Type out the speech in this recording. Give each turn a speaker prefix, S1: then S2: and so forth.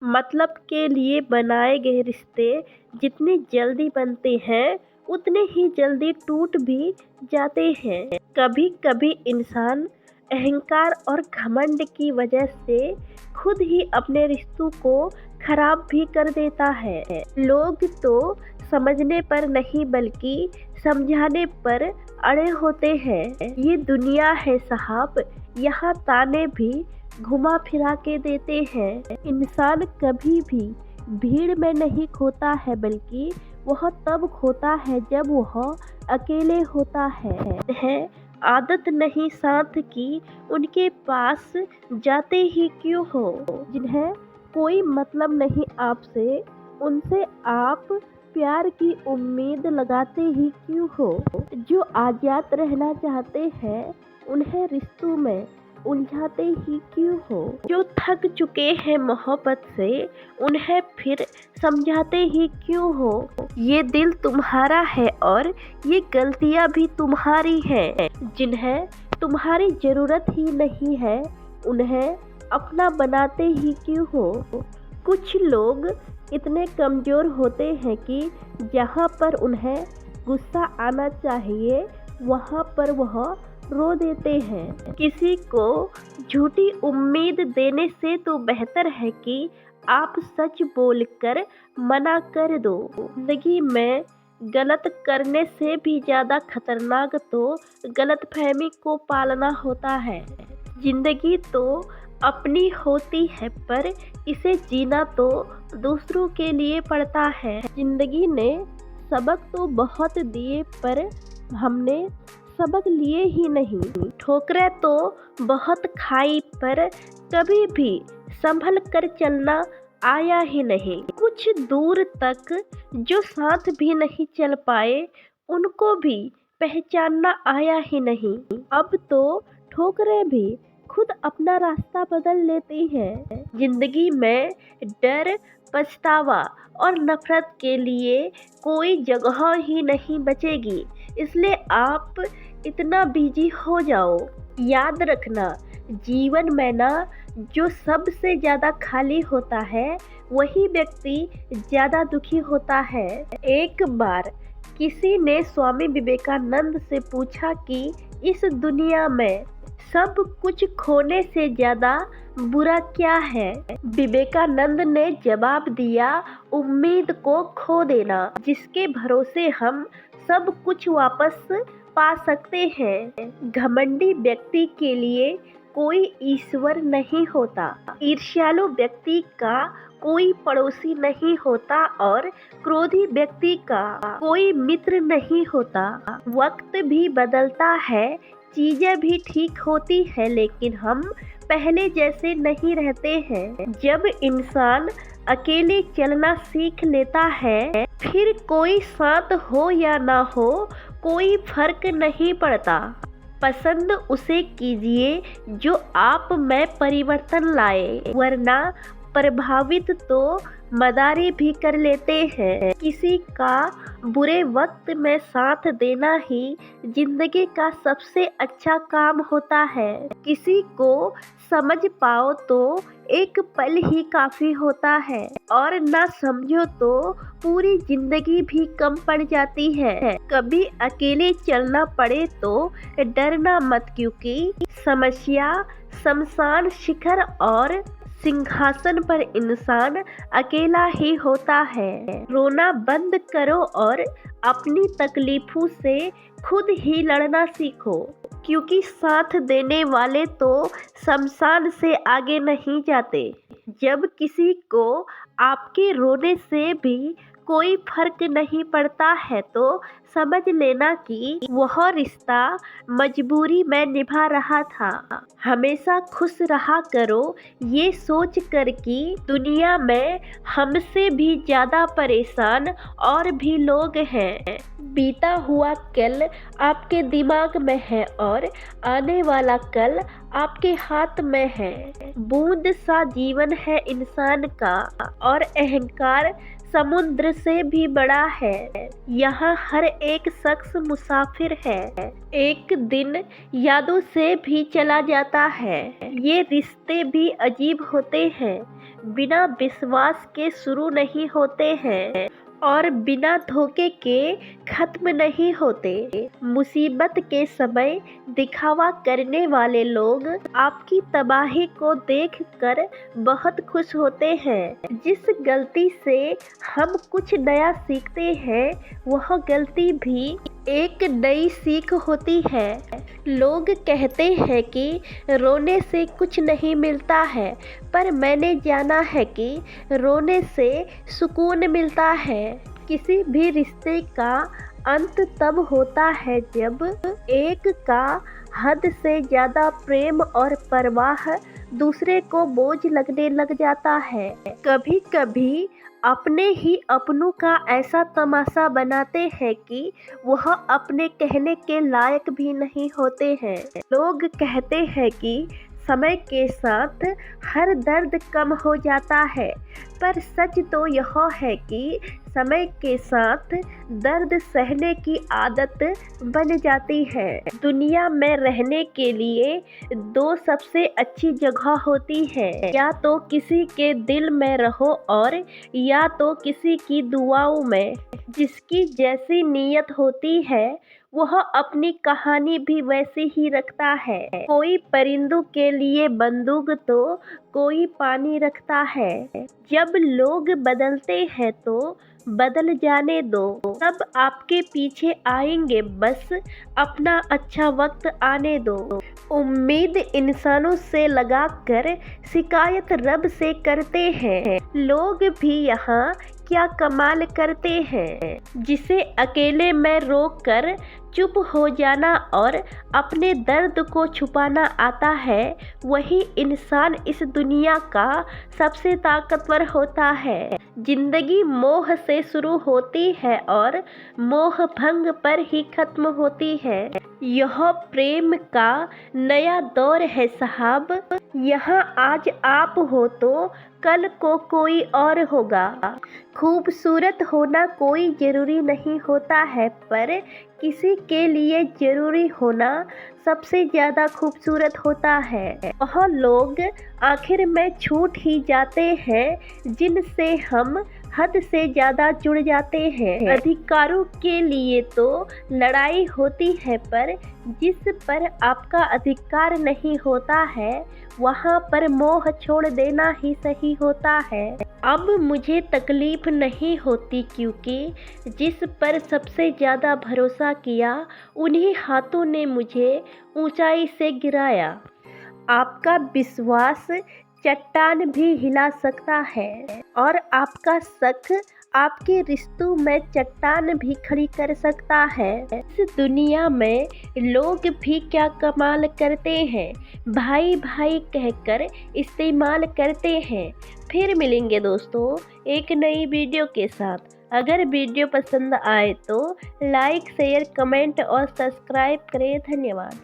S1: मतलब के लिए बनाए गए रिश्ते जितनी जल्दी बनते हैं उतने ही जल्दी टूट भी जाते हैं। कभी कभी इंसान अहंकार और घमंड की वजह से खुद ही अपने रिश्तों को खराब भी कर देता है। लोग तो समझने पर नहीं बल्कि समझाने पर अड़े होते हैं। ये दुनिया है साहब, यहाँ ताने भी घुमा फिरा के देते हैं। इंसान कभी भी भीड़ में नहीं खोता है बल्कि वह तब खोता है जब वह अकेले होता है। आदत नहीं साथ की उनके पास जाते ही क्यों हो। जिन्हें कोई मतलब नहीं आपसे, उनसे आप प्यार की उम्मीद लगाते ही क्यों हो। जो आजाद रहना चाहते हैं उन्हें रिश्तों में उलझाते ही क्यों हो। जो थक चुके हैं मोहब्बत से उन्हें फिर समझाते ही क्यों हो। ये दिल तुम्हारा है और ये गलतियां भी तुम्हारी हैं। जिन्हें तुम्हारी जरूरत ही नहीं है उन्हें अपना बनाते ही क्यों हो। कुछ लोग इतने कमज़ोर होते हैं कि जहाँ पर उन्हें गुस्सा आना चाहिए वहाँ पर वह रो देते हैं। किसी को झूठी उम्मीद देने से तो बेहतर है कि आप सच बोलकर मना कर दो। जिंदगी में गलत करने से भी ज़्यादा खतरनाक तो गलतफहमी को पालना होता है। जिंदगी तो अपनी होती है पर इसे जीना तो दूसरों के लिए पड़ता है। जिंदगी ने सबक तो बहुत दिए पर हमने सबक लिए ही नहीं। ठोकरें तो बहुत खाई पर कभी भी संभल कर चलना आया ही नहीं। कुछ दूर तक जो साथ भी नहीं चल पाए उनको भी पहचानना आया ही नहीं। अब तो ठोकरें भी खुद अपना रास्ता बदल लेती हैं। जिंदगी में डर, पछतावा और नफरत के लिए कोई जगह ही नहीं बचेगी। इसलिए आप इतना बिजी हो जाओ। याद रखना, जीवन में ना जो सबसे ज़्यादा खाली होता है वही व्यक्ति ज़्यादा दुखी होता है। एक बार किसी ने स्वामी विवेकानंद से पूछा कि इस दुनिया में सब कुछ खोने से ज़्यादा बुरा क्या है। विवेकानंद ने जवाब दिया, उम्मीद को खो देना, जिसके भरोसे हम सब कुछ वापस पा सकते हैं। घमंडी व्यक्ति के लिए कोई ईश्वर नहीं होता, ईर्ष्यालु व्यक्ति का कोई पड़ोसी नहीं होता और क्रोधी व्यक्ति का कोई मित्र नहीं होता। वक्त भी बदलता है, चीजें भी ठीक होती है, लेकिन हम पहले जैसे नहीं रहते हैं। जब इंसान अकेले चलना सीख लेता है फिर कोई साथ हो या ना हो कोई फर्क नहीं पड़ता। पसंद उसे कीजिए जो आप में परिवर्तन लाए, वरना प्रभावित तो मदारी भी कर लेते हैं। किसी का बुरे वक्त में साथ देना ही जिंदगी का सबसे अच्छा काम होता है। किसी को समझ पाओ तो एक पल ही काफी होता है और ना समझो तो पूरी जिंदगी भी कम पड़ जाती है। कभी अकेले चलना पड़े तो डरना मत, क्योंकि समस्या शमशान शिखर और सिंहासन पर इंसान अकेला ही होता है। रोना बंद करो और अपनी तकलीफों से खुद ही लड़ना सीखो, क्योंकि साथ देने वाले तो शमशान से आगे नहीं जाते। जब किसी को आपके रोने से भी कोई फर्क नहीं पड़ता है तो समझ लेना कि वह रिश्ता मजबूरी में निभा रहा था। हमेशा खुश रहा करो ये सोच कर कि दुनिया में हमसे भी ज़्यादा परेशान और भी लोग हैं। बीता हुआ कल आपके दिमाग में है और आने वाला कल आपके हाथ में है। बूंद सा जीवन है इंसान का और अहंकार समुद्र से भी बड़ा है। यहाँ हर एक शख्स मुसाफिर है, एक दिन यादों से भी चला जाता है। ये रिश्ते भी अजीब होते हैं, बिना विश्वास के शुरू नहीं होते हैं और बिना धोखे के खत्म नहीं होते। मुसीबत के समय दिखावा करने वाले लोग आपकी तबाही को देखकर बहुत खुश होते हैं। जिस गलती से हम कुछ नया सीखते हैं, वह गलती भी एक नई सीख होती है। लोग कहते हैं कि रोने से कुछ नहीं मिलता है, पर मैंने जाना है कि रोने से सुकून मिलता है। किसी भी रिश्ते का अंत तब होता है जब एक का हद से ज़्यादा प्रेम और परवाह दूसरे को बोझ लगने लग जाता है। कभी कभी अपने ही अपनों का ऐसा तमाशा बनाते हैं कि वह अपने कहने के लायक भी नहीं होते हैं। लोग कहते हैं कि समय के साथ हर दर्द कम हो जाता है, पर सच तो यह है कि समय के साथ दर्द सहने की आदत बन जाती है। दुनिया में रहने के लिए दो सबसे अच्छी जगह होती है, या तो किसी के दिल में रहो और या तो किसी की दुआओं में। जिसकी जैसी नीयत होती है, वह अपनी कहानी भी वैसी ही रखता है। कोई परिंदों के लिए बंदूक तो कोई पानी रखता है। जब लोग बदलते हैं तो बदल जाने दो, सब आपके पीछे आएंगे, बस अपना अच्छा वक्त आने दो। उम्मीद इंसानों से लगाकर शिकायत रब से करते हैं। लोग भी यहाँ क्या कमाल करते हैं। जिसे अकेले में रोक कर चुप हो जाना और अपने दर्द को छुपाना आता है, वही इंसान इस दुनिया का सबसे ताकतवर होता है। जिंदगी मोह से शुरू होती है और मोह भंग पर ही खत्म होती है। यह प्रेम का नया दौर है साहब। यहाँ आज आप हो तो कल को कोई और होगा। खूबसूरत होना कोई जरूरी नहीं होता है, पर किसी के लिए जरूरी होना सबसे ज़्यादा खूबसूरत होता है। वह लोग आखिर में छूट ही जाते हैं जिनसे हम हद से ज़्यादा जुड़ जाते हैं। अधिकारों के लिए तो लड़ाई होती है, पर जिस पर आपका अधिकार नहीं होता है, वहाँ पर मोह छोड़ देना ही सही होता है। अब मुझे तकलीफ नहीं होती, क्योंकि जिस पर सबसे ज़्यादा भरोसा किया, उन्हीं हाथों ने मुझे ऊंचाई से गिराया। आपका विश्वास चट्टान भी हिला सकता है और आपका शक आपके रिश्तों में चट्टान भी खड़ी कर सकता है। इस दुनिया में लोग भी क्या कमाल करते हैं, भाई भाई कहकर इस्तेमाल करते हैं। फिर मिलेंगे दोस्तों एक नई वीडियो के साथ। अगर वीडियो पसंद आए तो लाइक, शेयर, कमेंट और सब्सक्राइब करें। धन्यवाद।